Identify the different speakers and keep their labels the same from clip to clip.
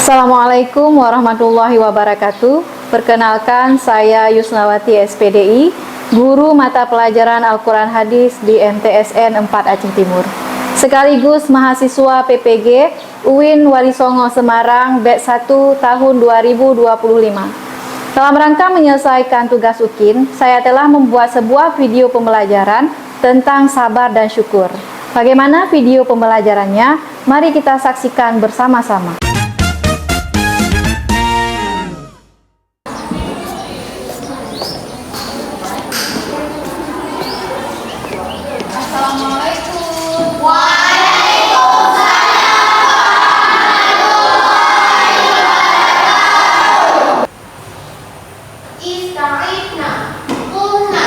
Speaker 1: Assalamualaikum warahmatullahi wabarakatuh. Perkenalkan, saya Yusnawati SPDI, guru mata pelajaran Al-Quran Hadis di MTSN 4 Aceh Timur, sekaligus mahasiswa PPG UIN Walisongo Semarang batch 1 tahun 2025. Dalam rangka menyelesaikan tugas UKIN, saya telah membuat sebuah video pembelajaran tentang sabar dan syukur. Bagaimana video pembelajarannya? Mari kita saksikan bersama-sama.
Speaker 2: Assalamualaikum. Ista'idna, qulna,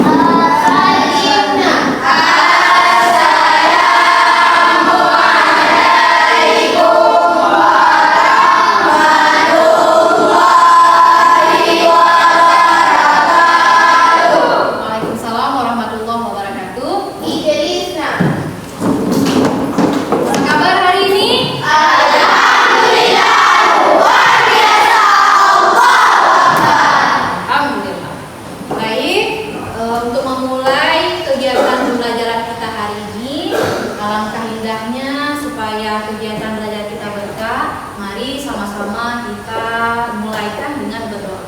Speaker 2: astajibna. Assalamu alaikum warahmatullahi wabarakatuh.
Speaker 3: Waalaikumsalam warahmatullahi wabarakatuh.
Speaker 2: Idrisna.
Speaker 3: Apa kabar hari ini?
Speaker 2: Alhamdulillah, luar biasa.
Speaker 3: Alhamdulillah. Baik, untuk memulai kegiatan pembelajaran kita hari ini, alangkah indahnya supaya kegiatan belajar kita berkah. Mari sama-sama kita mulaikan dengan berdoa.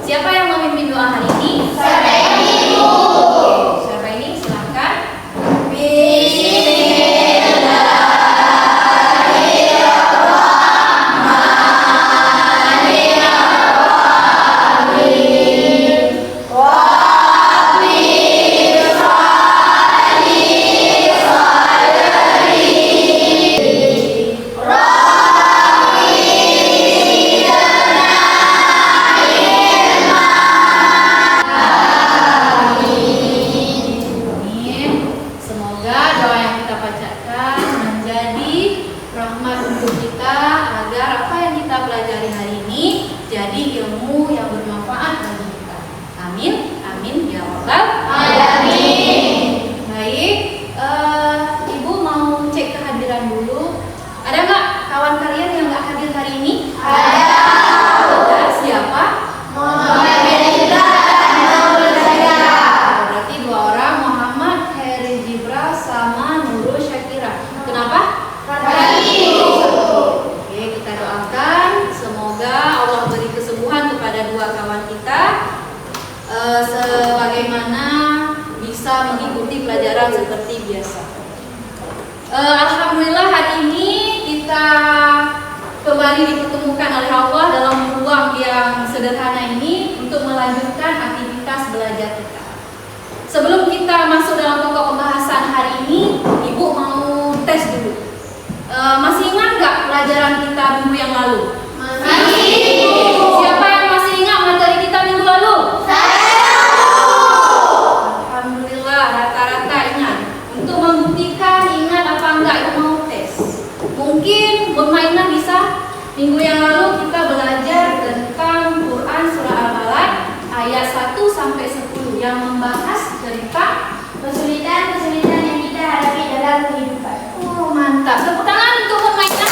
Speaker 3: Siapa yang memimpin doa hari ini?
Speaker 2: Saya Ibu.
Speaker 3: Oke, siapa ini? Silahkan. Amin. Semoga doa yang kita bacakan menjadi rahmat untuk kita agar apa yang kita pelajari hari ini jadi ilmu yang bermanfaat bagi kita. Amin. Amin ya rabbal alamin. Baik, Ibu mau cek kehadiran dulu. Ada nggak kawan kalian yang nggak hadir hari ini? Ada. Siapa? Berarti dua orang, Muhammad Heri Jibra sama Nurul Syakira. Kenapa? Oke, kita doakan semoga Allah beri kesembuhan kepada dua kawan kita, sebagaimana bisa mengikuti pelajaran seperti biasa. Alhamdulillah hari ini kita kembali dipertemukan oleh Allah dalam ruang yang sederhana ini untuk melanjutkan aktivitas belajar kita. Sebelum kita masuk dalam pokok pembahasan hari ini, Ibu mau tes dulu. Masih ingat nggak pelajaran kita minggu yang lalu? Siapa yang masih ingat materi kita minggu lalu? Alhamdulillah, rata-rata ingat. Untuk membuktikan ingat apa enggak, Ibu mau tes. Mungkin bermainlah bisa. Minggu yang lalu kita belajar tentang Quran Surah Al-Balad ayat 1 sampai 10 yang membahas tentang
Speaker 2: Kesulitan-kesulitan yang kita hadapi dalam kehidupan.
Speaker 3: oh mantap. Tepuk tangan untuk bermainlah.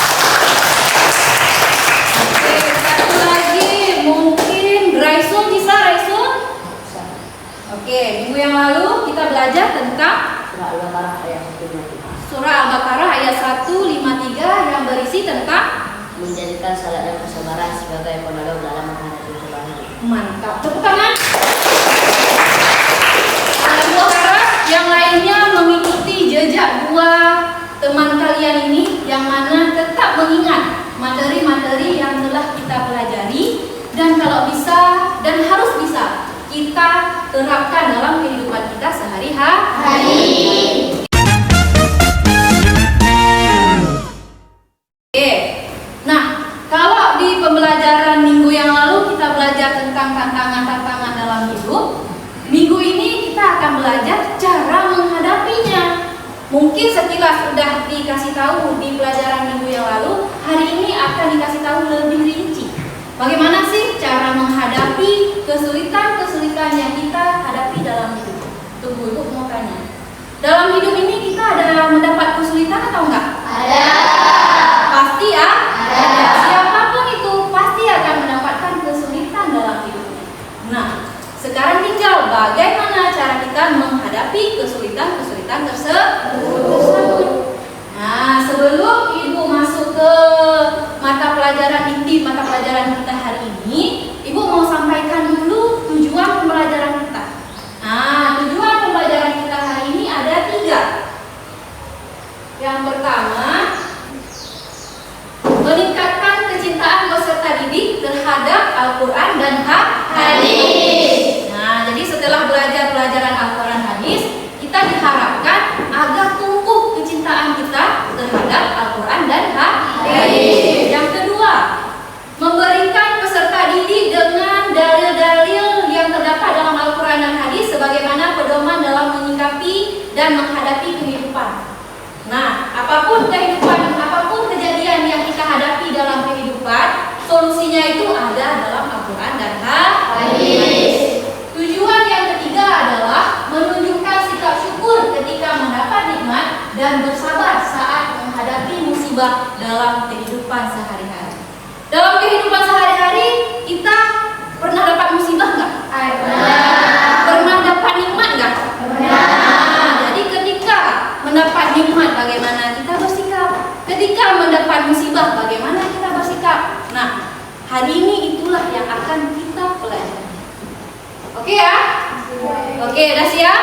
Speaker 3: Oke, satu lagi mungkin Raisul bisa, Raisul? Oke, minggu yang lalu kita belajar tentang Surah Al-Baqarah ayat 153 yang berisi tentang
Speaker 4: menjadikan salat dan kesabaran sebagai penolong dalam menghadapi cobaan.
Speaker 3: mantap. Tepuk tangan. Aku harap yang lainnya mengikuti jejak dua teman kalian ini yang mana tetap mengingat materi-materi yang telah kita pelajari dan kalau bisa dan harus bisa kita terapkan dalam kehidupan kita sehari-hari. Oke. Nah, kalau di pembelajaran minggu yang lalu kita belajar tentang tantangan-tantangan dalam hidup, minggu ini kita akan belajar cara menghadapinya. Mungkin sekilas sudah dikasih tahu di pelajaran minggu yang lalu, hari ini akan dikasih tahu lebih rinci. Bagaimana sih cara menghadapi kesulitan-kesulitan yang kita hadapi dalam hidup? Tunggu, Ibu mau tanya. Dalam hidup ini kita ada mendapat kesulitan atau enggak?
Speaker 2: Ada.
Speaker 3: Pasti ya? Ada. Siapapun Sekarang tinggal bagaimana cara kita menghadapi kesulitan-kesulitan tersebut. Nah, sebelum Ibu masuk ke mata pelajaran inti mata pelajaran kita hari ini, Ibu mau sampaikan dulu tujuan pembelajaran kita. Nah, tujuan pembelajaran kita hari ini ada 3. Yang pertama, meningkatkan kecintaan peserta didik terhadap Al-Quran dan hadis. Nah, jadi setelah belajar pelajaran Al-Quran hadis, kita diharapkan agar tumbuh kecintaan kita terhadap Al-Quran dan hadis. Yang kedua, memberikan peserta didik dengan dalil-dalil yang terdapat dalam Al-Quran dan hadis sebagaimana pedoman dalam menyikapi dan menghadapi kehidupan. Nah, apapun kejadian yang kita hadapi dalam kehidupan, solusinya itu ada dalam Al-Quran dan hadis. Tujuan yang ketiga adalah menunjukkan sikap syukur ketika mendapat nikmat dan bersabar saat menghadapi musibah dalam kehidupan sehari-hari. Dalam kehidupan sehari-hari kita pernah dapat musibah nggak? Pernah dapat nikmat nggak? Nah, jadi ketika mendapat nikmat bagaimana kita bersikap? Ketika mendapat musibah bagaimana kita bersikap? Nah, hari ini itulah yang akan kita pelajari. Oke ya? Oke, udah siap?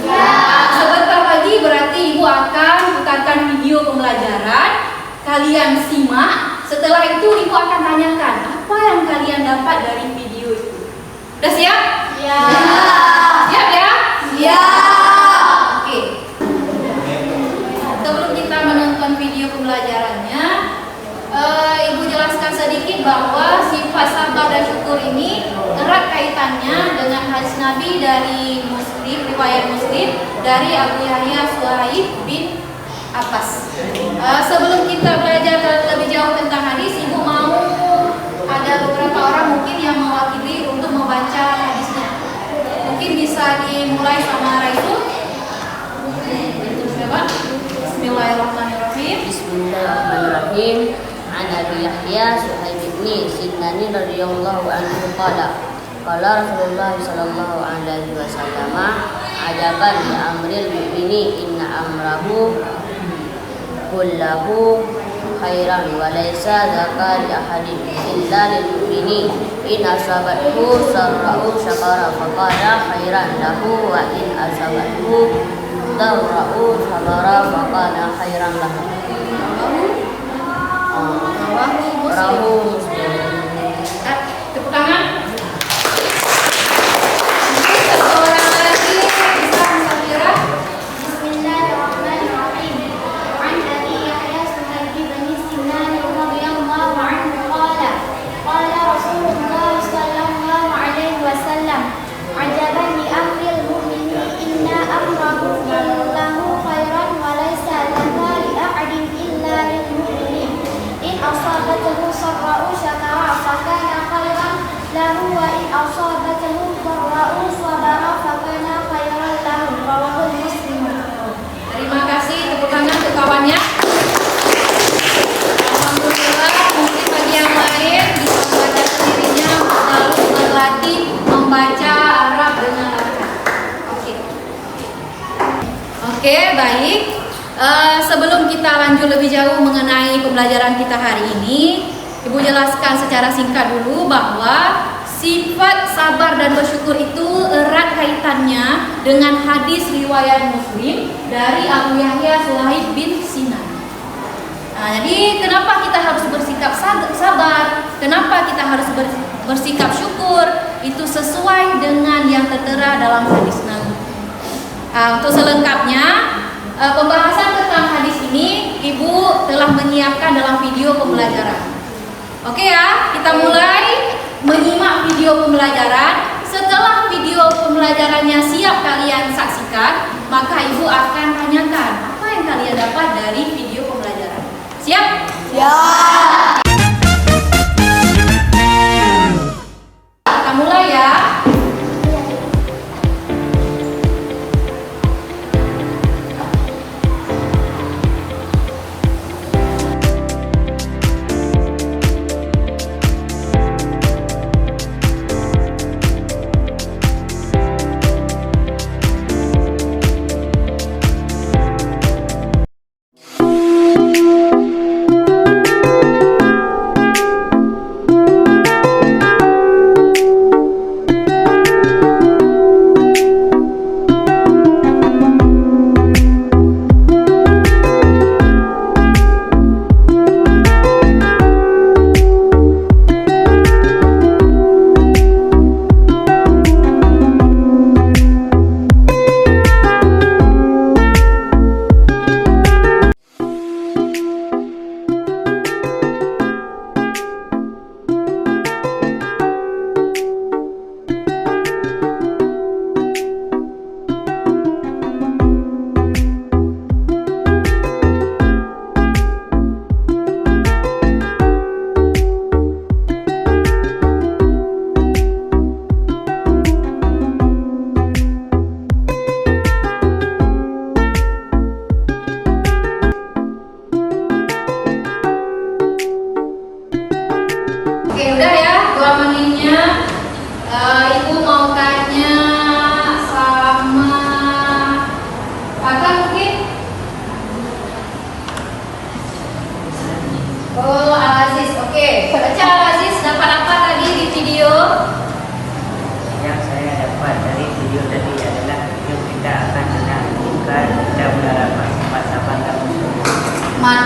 Speaker 3: Ya. Sebentar lagi berarti Ibu akan putarkan video pembelajaran. Kalian simak. Setelah itu Ibu akan tanyakan apa yang kalian dapat dari video itu. Udah siap? Ya. Siap ya? Ya. Oke. Sebelum kita menonton video pembelajarannya, Ibu jelaskan sedikit bahwa sifat sabar dan syukur ini erat kaitannya dengan hadis Nabi dari Muslim, riwayat Muslim dari Abu Yahya Suhaib bin Abbas. Sebelum kita belajar lebih jauh tentang hadis, Ibu mau ada beberapa orang mungkin yang mewakili untuk membaca hadisnya. Mungkin bisa dimulai sama Raisul. Siapa? Bismillahirrahmanirrahim.
Speaker 4: Bismillahirrahmanirrahim. An Abi Yahya Suhaib bin Sinani radhiyallahu anhu qala Rasulullah sallallahu alaihi wasallam ajaban li amril mu'mini inna amrahu kullahu khairan wa laysa dzaka li ahadin illa lil mu'mini in asabathu sarra'u syakara faqala khairan lahu wa in asabathu darra'u sabara faqala khairan lahu. Rahu Muslim.
Speaker 3: Tepuk tangan. Seorang lagi bisa Musafira.
Speaker 2: Bismillahirrahmanirrahim. An Abi Yahya Suhaib bin Sinan radhiyallahu anhu qala Rasulullah sallallahu alaihi wasallam ajaban li amril mu'mini inna amrahu kullahu khairan wa laysa laka li ahadin illa lil mu'minin in asabathu sarra'u syakara fakana khairan lahu wa in asabathu darra'u sabara fakana khairan lahu. Rawahu Muslim.
Speaker 3: Terima kasih, tepuk tangan untuk kawannya. Alhamdulillah, mungkin bagi yang lain bisa membaca sendirinya lalu berlatih membaca Arab dengan lancar. Oke, baik. Sebelum kita lanjut lebih jauh mengenai pembelajaran kita hari ini, Ibu jelaskan secara singkat dulu bahwa sifat sabar dan bersyukur itu erat kaitannya dengan hadis riwayat Muslim dari Abu Yahya Suhaib bin Sinan. Nah, jadi kenapa kita harus bersikap sabar? Kenapa kita harus bersikap syukur? Itu sesuai dengan yang tertera dalam hadis Nabi. Untuk selengkapnya, pembahasan tentang hadis ini Ibu telah menyiapkan dalam video pembelajaran. Oke ya, kita mulai menyimak video pembelajaran. Setelah video pembelajarannya siap kalian saksikan, maka Ibu akan tanyakan apa yang kalian dapat dari video pembelajaran. Siap? Siap. Kita mulai ya.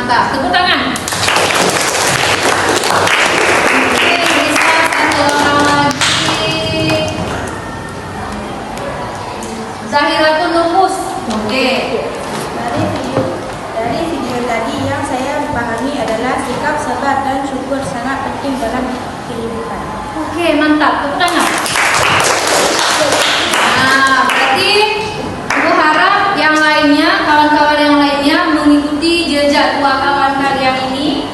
Speaker 3: Mantap, tepuk tangan. Oke, bisa satu orang lagi. Zahiratun Nufus. Oke.
Speaker 5: Dari video tadi yang saya pahami adalah sikap sabar dan syukur sangat penting dalam kehidupan.
Speaker 3: Oke, mantap. Tepuk tangan. Nah, berarti Ibu harap yang lainnya, kawan-kawan yang lainnya mengikuti jejak dua kawan kalian ini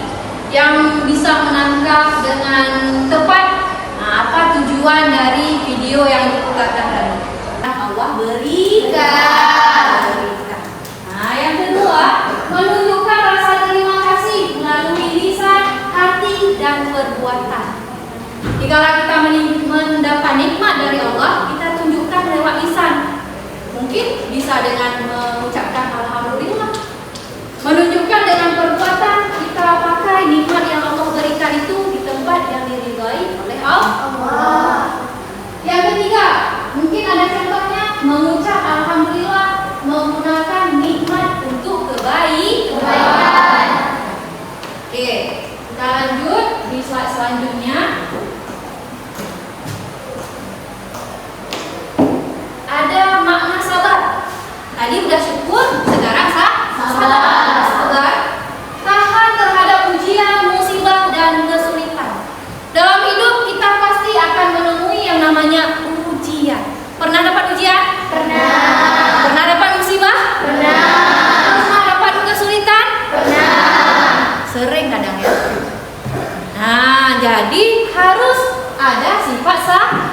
Speaker 3: yang bisa menangkap dengan tepat apa tujuan dari video yang diputarkan tadi. Allah berikan. Nah, yang kedua, menunjukkan rasa terima kasih melalui lisan, hati, dan perbuatan. Jika kita mendapat nikmat dari Allah, kita tunjukkan lewat lisan. Mungkin bisa dengan mengucapkan alhamdulillah. Menunjukkan dengan perbuatan, kita pakai nikmat yang Allah berikan itu di tempat yang diridhai oleh Allah. Yang ketiga, mungkin ada contohnya mengucap alhamdulillah menggunakan nikmat untuk kebaikan. Oke, kita lanjut di slide selanjutnya. Ada makna sabar. Tadi udah syukur, sekarang sabar. Tahan terhadap ujian, musibah, dan kesulitan. Dalam hidup kita pasti akan menemui yang namanya ujian. Pernah dapat ujian? Pernah. Pernah dapat musibah? Pernah. Pernah dapat kesulitan? Pernah. Sering kadang ya. Nah, jadi harus ada sifat sabar.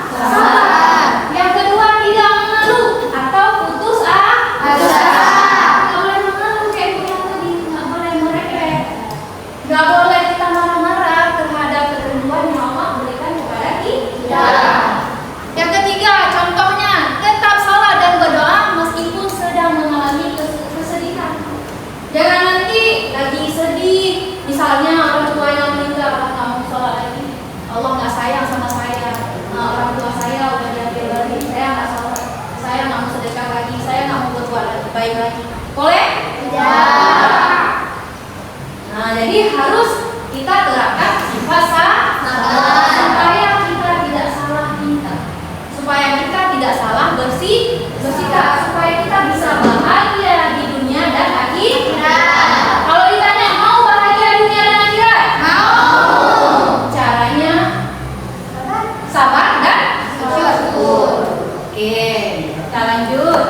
Speaker 3: Yang kedua, tidak mengeluh atau putus asa. Nggak boleh mengeluh kayak yang tadi, nggak boleh merepek. Nggak boleh kita marah-marah terhadap ketentuan yang Allah berikan kepada kita. Yang ketiga, contohnya tetap salat dan berdoa meskipun sedang mengalami kesedihan. Jangan nanti lagi sedih, misalnya orang tua yang meninggal, nggak mau salat lagi, Allah nggak sayang sama saya. Nah, orang tua saya udah diambil lagi, saya nggak salat, saya nggak mau sedekah lagi, saya nggak mau berbuat baik lagi. Boleh? Tidak. Nah, jadi harus kita terapkan sifat sabar supaya kita tidak salah minta, supaya kita tidak salah bersikap, supaya kita bisa bahagia di dunia dan akhirat. Kalau ditanya mau bahagia dunia dan akhirat? Mau. Caranya sabar dan syukur. Oke, kita lanjut.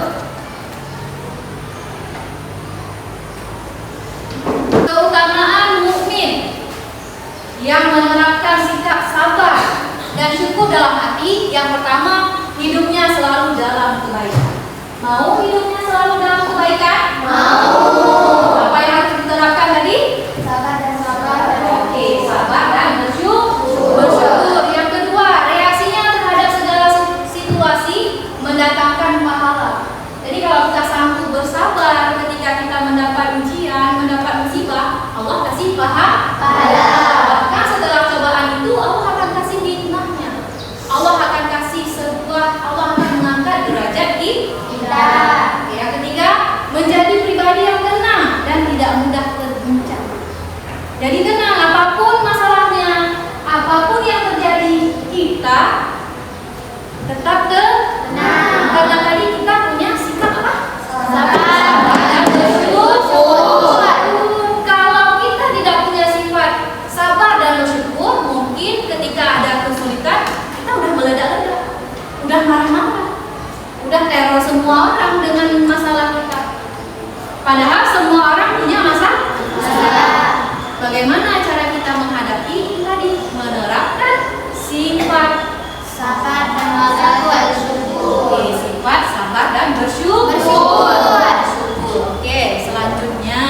Speaker 3: Keutamaan mukmin yang menerapkan sikap sabar dan syukur dalam hati. Yang pertama, hidupnya selalu dalam kebaikan. Mau hidupnya selalu dalam kebaikan? Mau. Apa yang harus diterapkan tadi?
Speaker 2: Sabar dan sabar.
Speaker 3: Oke, sabar dan bersyukur. Yang kedua, reaksinya terhadap segala situasi mendatangkan pahala. Jadi kalau kita sanggup bersabar ketika kita mendapat ujian, mendapat musibah, Allah kasih pahala. Bahkan setelah cobaan itu Allah akan kasih nikmatnya. Allah akan kasih Allah akan mengangkat derajat kita. Yang ketiga, menjadi pribadi yang tenang dan tidak mudah terguncang. Jadi tenang apapun masalahnya, apapun yang terjadi, kita tetap tenang. Karena tadi kita punya sikap apa? Sabar dan bersyukur. Kalau kita tidak punya sifat sabar dan bersyukur, mungkin ketika ada kesulitan kita udah meledak-ledak, udah marah-marah, udah teror semua orang dengan masalah kita. Padahal semua orang punya masalah. Bagaimana cara kita menghadapi tadi? Menerapkan sifat
Speaker 2: Sabar dan bersyukur.
Speaker 3: Oke, sifat sabar dan bersyukur. Oke, selanjutnya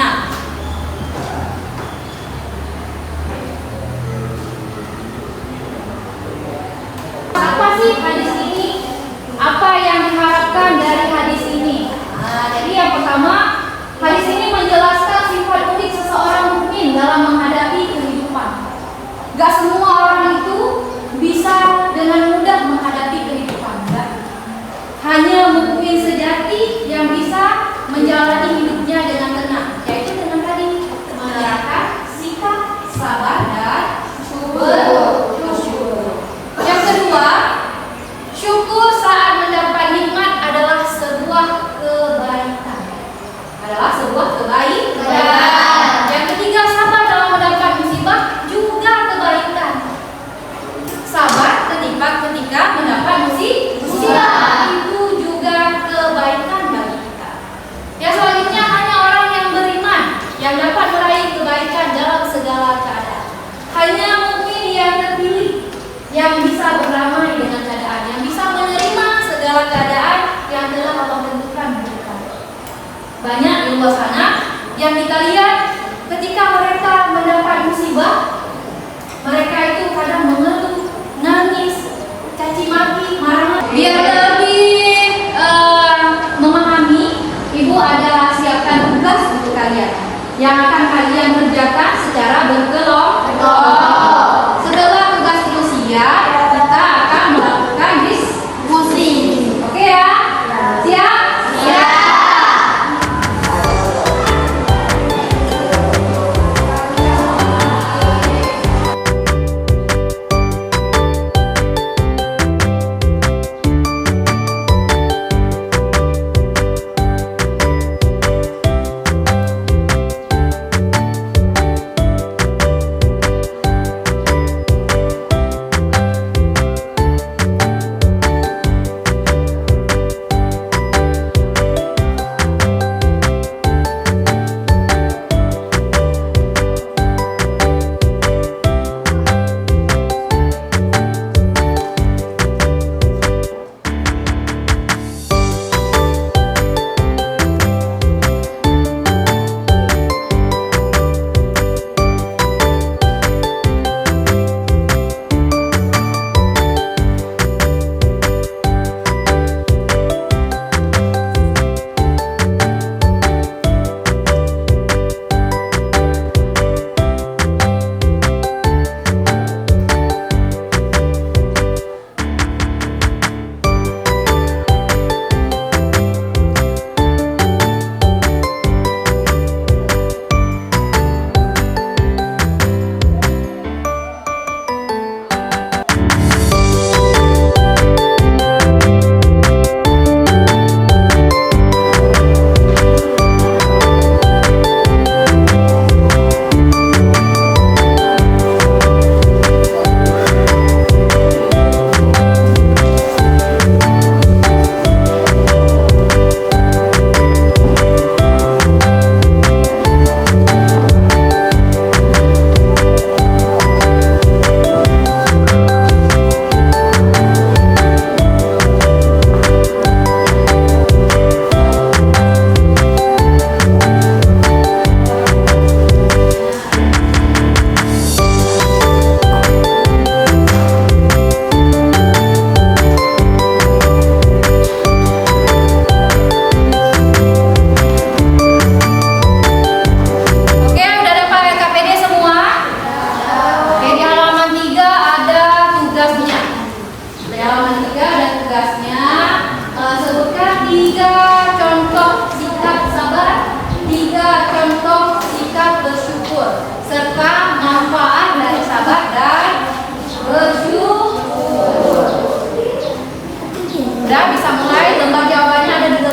Speaker 3: apa sih hadis ini? Apa yang diharapkan dari hadis ini? Nah, jadi yang pertama, hadis ini menjelaskan sifat unik seseorang mukmin dalam menghadapi kehidupan. Gak semua orang itu bisa dengan mudah menghadapi kehidupan. Enggak.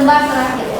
Speaker 3: lembar terakhir.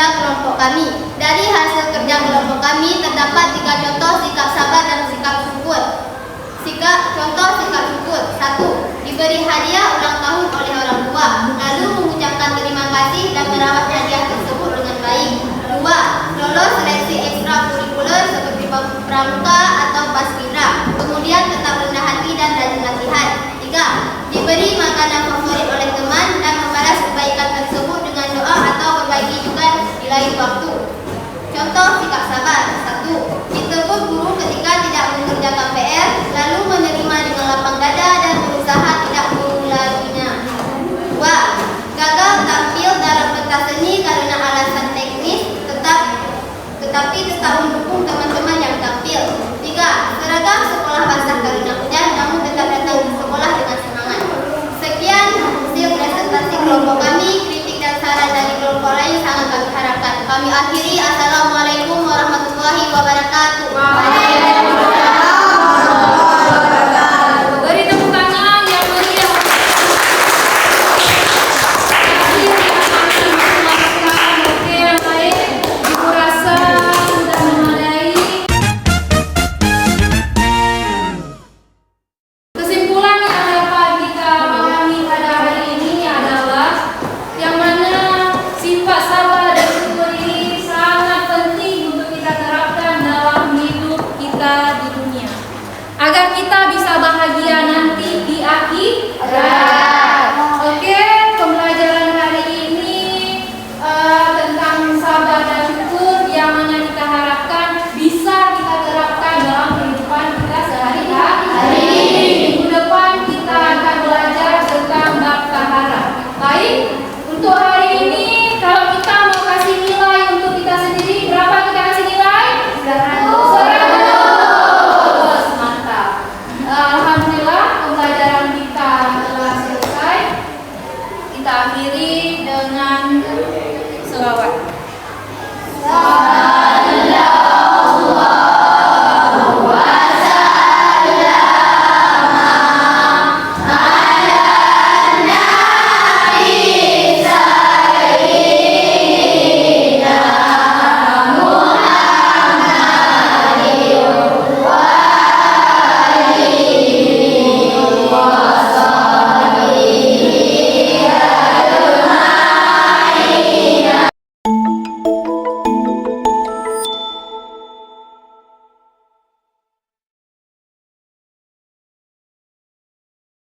Speaker 2: kerja kelompok kami. Dari hasil kerja kelompok kami terdapat 3 contoh sikap sabar dan sikap syukur. Contoh sikap syukur. 1. Diberi hadiah ulang tahun oleh orang tua, lalu mengucapkan terima kasih dan merawat hadiah tersebut dengan baik. 2. Lolos seleksi ekstrakurikuler seperti pramuka atau paskibra, kemudian tetap rendah hati dan rajin latihan. 3. Diberi makanan favorit oleh teman dan membalas kebaikan tersebut dengan doa atau berbagi juga di lain waktu. Contoh sikap sabar. 1. Ditegur guru ketika tidak mengerjakan PR, lalu menerima dengan lapang dada dan berusaha tidak mengulanginya. 2. Gagal tampil dalam pentas seni karena alasan teknis, tetapi tetap mendukung teman-teman yang tampil. 3. Seragam sekolah basah karena hujan, namun tetap datang ke sekolah dengan semangat. Sekian hasil presentasi kelompok kami. Kritik dan saran dari kelompok lain sangat kami harapkan. Kami akhiri. Assalamualaikum.